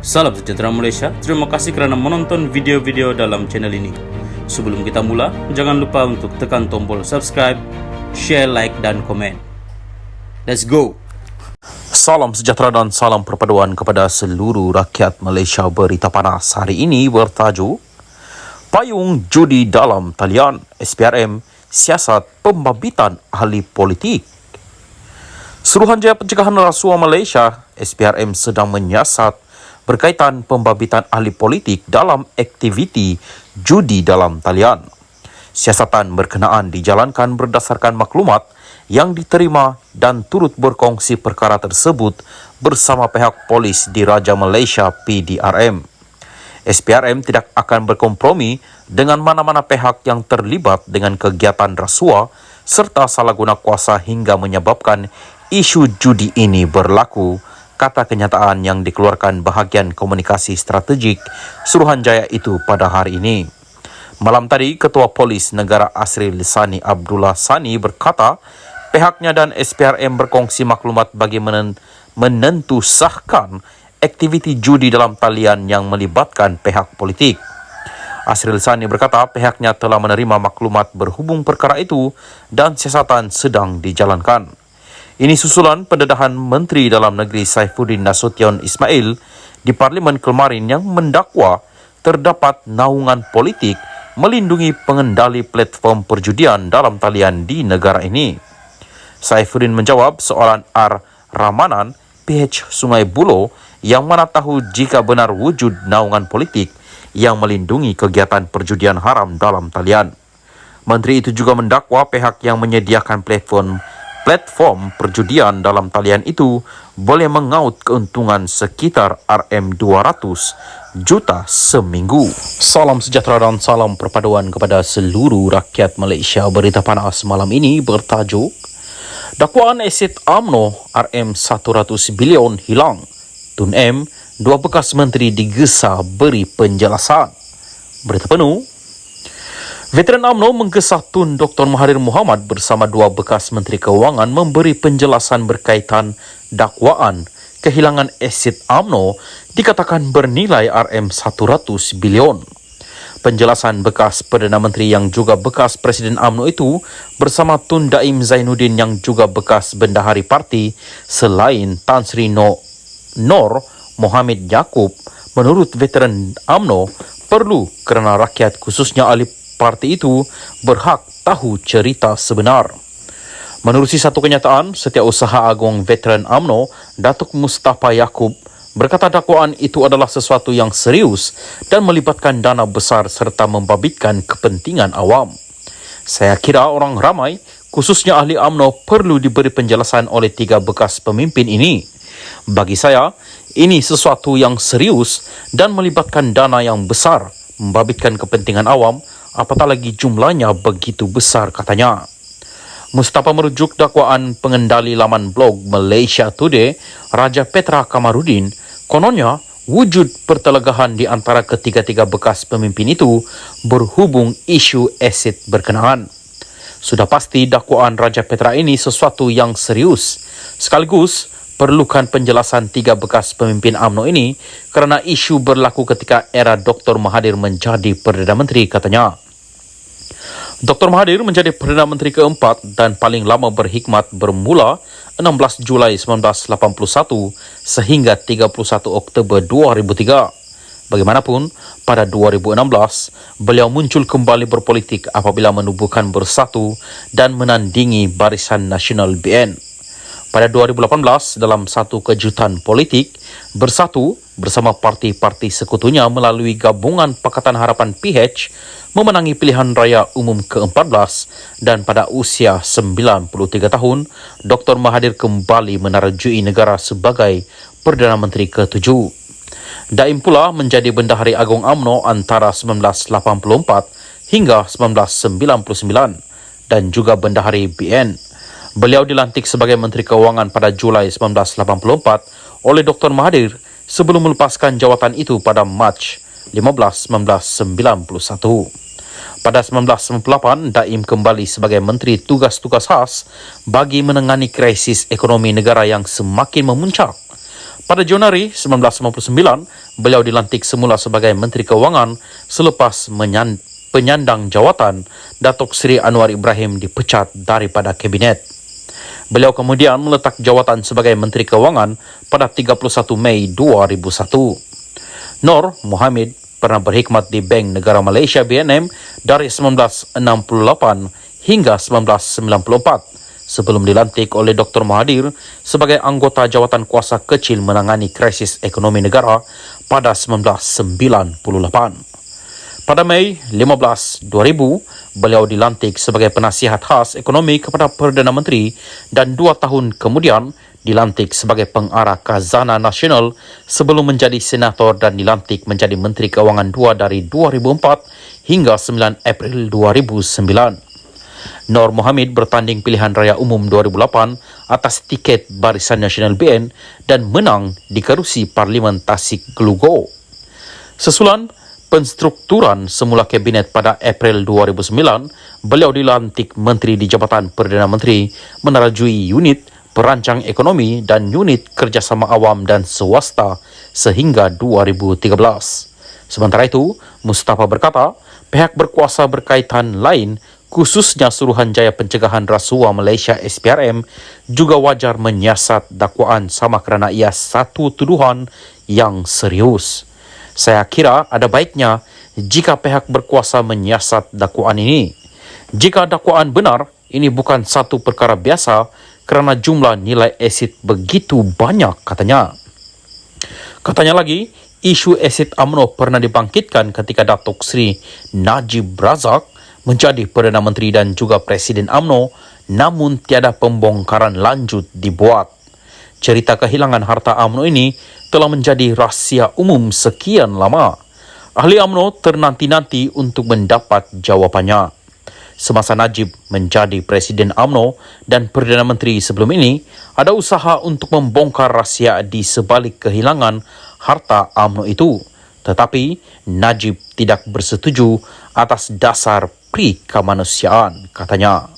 Salam sejahtera Malaysia, terima kasih kerana menonton video-video dalam channel ini. Sebelum kita mula, jangan lupa untuk tekan tombol subscribe, share, like dan komen. Let's go! Salam sejahtera dan salam perpaduan kepada seluruh rakyat Malaysia. Berita panas hari ini bertajuk Payung Judi dalam Talian SPRM Siasat Pembabitan Ahli Politik. Suruhanjaya Pencegahan Rasuah Malaysia SPRM sedang menyiasat berkaitan pembabitan ahli politik dalam aktiviti judi dalam talian. Siasatan berkenaan dijalankan berdasarkan maklumat yang diterima dan turut berkongsi perkara tersebut bersama pihak polis Diraja Malaysia PDRM. SPRM tidak akan berkompromi dengan mana-mana pihak yang terlibat dengan kegiatan rasuah serta salah guna kuasa hingga menyebabkan isu judi ini berlaku, kata kenyataan yang dikeluarkan bahagian komunikasi strategik Suruhanjaya itu pada hari ini. Malam tadi, Ketua Polis Negara Asril Sani Abdullah Sani berkata pihaknya dan SPRM berkongsi maklumat bagi menentusahkan aktiviti judi dalam talian yang melibatkan pihak politik. Asril Sani berkata pihaknya telah menerima maklumat berhubung perkara itu dan siasatan sedang dijalankan. Ini susulan pendedahan Menteri Dalam Negeri Saifuddin Nasution Ismail di Parlimen kemarin yang mendakwa terdapat naungan politik melindungi pengendali platform perjudian dalam talian di negara ini. Saifuddin menjawab soalan R. Ramanan, PH Sungai Buloh, yang mana tahu jika benar wujud naungan politik yang melindungi kegiatan perjudian haram dalam talian. Menteri itu juga mendakwa pihak yang menyediakan platform perjudian dalam talian itu boleh mengaut keuntungan sekitar RM200 juta seminggu. Salam sejahtera dan salam perpaduan kepada seluruh rakyat Malaysia. Berita panas malam ini bertajuk dakwaan aset UMNO RM100 bilion hilang. Tun M, dua bekas menteri digesa beri penjelasan. Berita penuh. Veteran UMNO menggesa Tun Dr. Mahathir Mohamad bersama dua bekas Menteri Keuangan memberi penjelasan berkaitan dakwaan kehilangan aset UMNO dikatakan bernilai RM100 bilion. Penjelasan bekas Perdana Menteri yang juga bekas Presiden UMNO itu bersama Tun Daim Zainuddin yang juga bekas Bendahari Parti selain Tan Sri Nor Mohamed Yaakob menurut veteran UMNO perlu kerana rakyat khususnya ahli parti itu berhak tahu cerita sebenar. Menerusi satu kenyataan, Setiausaha Agung Veteran UMNO, Datuk Mustafa Yaakob, berkata dakwaan itu adalah sesuatu yang serius dan melibatkan dana besar serta membabitkan kepentingan awam. Saya kira orang ramai, khususnya ahli UMNO, perlu diberi penjelasan oleh tiga bekas pemimpin ini. Bagi saya, ini sesuatu yang serius dan melibatkan dana yang besar, membabitkan kepentingan awam, apatah lagi jumlahnya begitu besar, katanya. Mustafa merujuk dakwaan pengendali laman blog Malaysia Today, Raja Petra Kamarudin, kononnya wujud pertelegahan di antara ketiga-tiga bekas pemimpin itu berhubung isu aset berkenaan. Sudah pasti dakwaan Raja Petra ini sesuatu yang serius, sekaligus perlukan penjelasan tiga bekas pemimpin UMNO ini kerana isu berlaku ketika era Dr. Mahathir menjadi Perdana Menteri, katanya. Dr. Mahathir menjadi Perdana Menteri keempat dan paling lama berkhidmat bermula 16 Julai 1981 sehingga 31 Oktober 2003. Bagaimanapun, pada 2016, beliau muncul kembali berpolitik apabila menubuhkan Bersatu dan menandingi Barisan Nasional BN. Pada 2018, dalam satu kejutan politik, Bersatu bersama parti-parti sekutunya melalui gabungan Pakatan Harapan PH memenangi pilihan raya umum ke-14 dan pada usia 93 tahun, Dr. Mahathir kembali menarjui negara sebagai Perdana Menteri ke-7. Daim pula menjadi Bendahari Agung UMNO antara 1984 hingga 1999 dan juga Bendahari BN. Beliau dilantik sebagai Menteri Keuangan pada Julai 1984 oleh Dr. Mahathir sebelum melepaskan jawatan itu pada Mac 15, 1991. Pada 1998, Daim kembali sebagai Menteri Tugas-Tugas Khas bagi menangani krisis ekonomi negara yang semakin memuncak. Pada Januari 1999, beliau dilantik semula sebagai Menteri Keuangan selepas penyandang jawatan Datuk Seri Anwar Ibrahim dipecat daripada kabinet. Beliau kemudian meletak jawatan sebagai Menteri Keuangan pada 31 Mei 2001. Nur Mohamid pernah berkhidmat di Bank Negara Malaysia BNM dari 1968 hingga 1994 sebelum dilantik oleh Dr. Mahathir sebagai anggota jawatan kuasa kecil menangani krisis ekonomi negara pada 1998. Pada Mei 15, 2000, beliau dilantik sebagai penasihat khas ekonomi kepada Perdana Menteri dan 2 tahun kemudian dilantik sebagai pengarah Khazanah Nasional sebelum menjadi senator dan dilantik menjadi Menteri Keuangan 2 dari 2004 hingga 9 April 2009. Nur Mohamid bertanding pilihan raya umum 2008 atas tiket Barisan Nasional BN dan menang di kerusi Parlimen Tasik Glugo. Sesulan penstrukturan semula kabinet pada April 2009, beliau dilantik Menteri di Jabatan Perdana Menteri menerajui unit perancang ekonomi dan unit kerjasama awam dan swasta sehingga 2013. Sementara itu, Mustafa berkata, pihak berkuasa berkaitan lain khususnya Suruhanjaya Pencegahan Rasuah Malaysia SPRM juga wajar menyiasat dakwaan sama kerana ia satu tuduhan yang serius. Saya kira ada baiknya jika pihak berkuasa menyiasat dakwaan ini. Jika dakwaan benar, ini bukan satu perkara biasa kerana jumlah nilai asid begitu banyak, katanya. Katanya lagi, isu asid UMNO pernah dibangkitkan ketika Datuk Seri Najib Razak menjadi Perdana Menteri dan juga Presiden UMNO, namun tiada pembongkaran lanjut dibuat. Cerita kehilangan harta UMNO ini telah menjadi rahsia umum sekian lama. Ahli UMNO ternanti-nanti untuk mendapat jawapannya. Semasa Najib menjadi Presiden UMNO dan Perdana Menteri sebelum ini, ada usaha untuk membongkar rahsia di sebalik kehilangan harta UMNO itu. Tetapi Najib tidak bersetuju atas dasar pri kemanusiaan, katanya.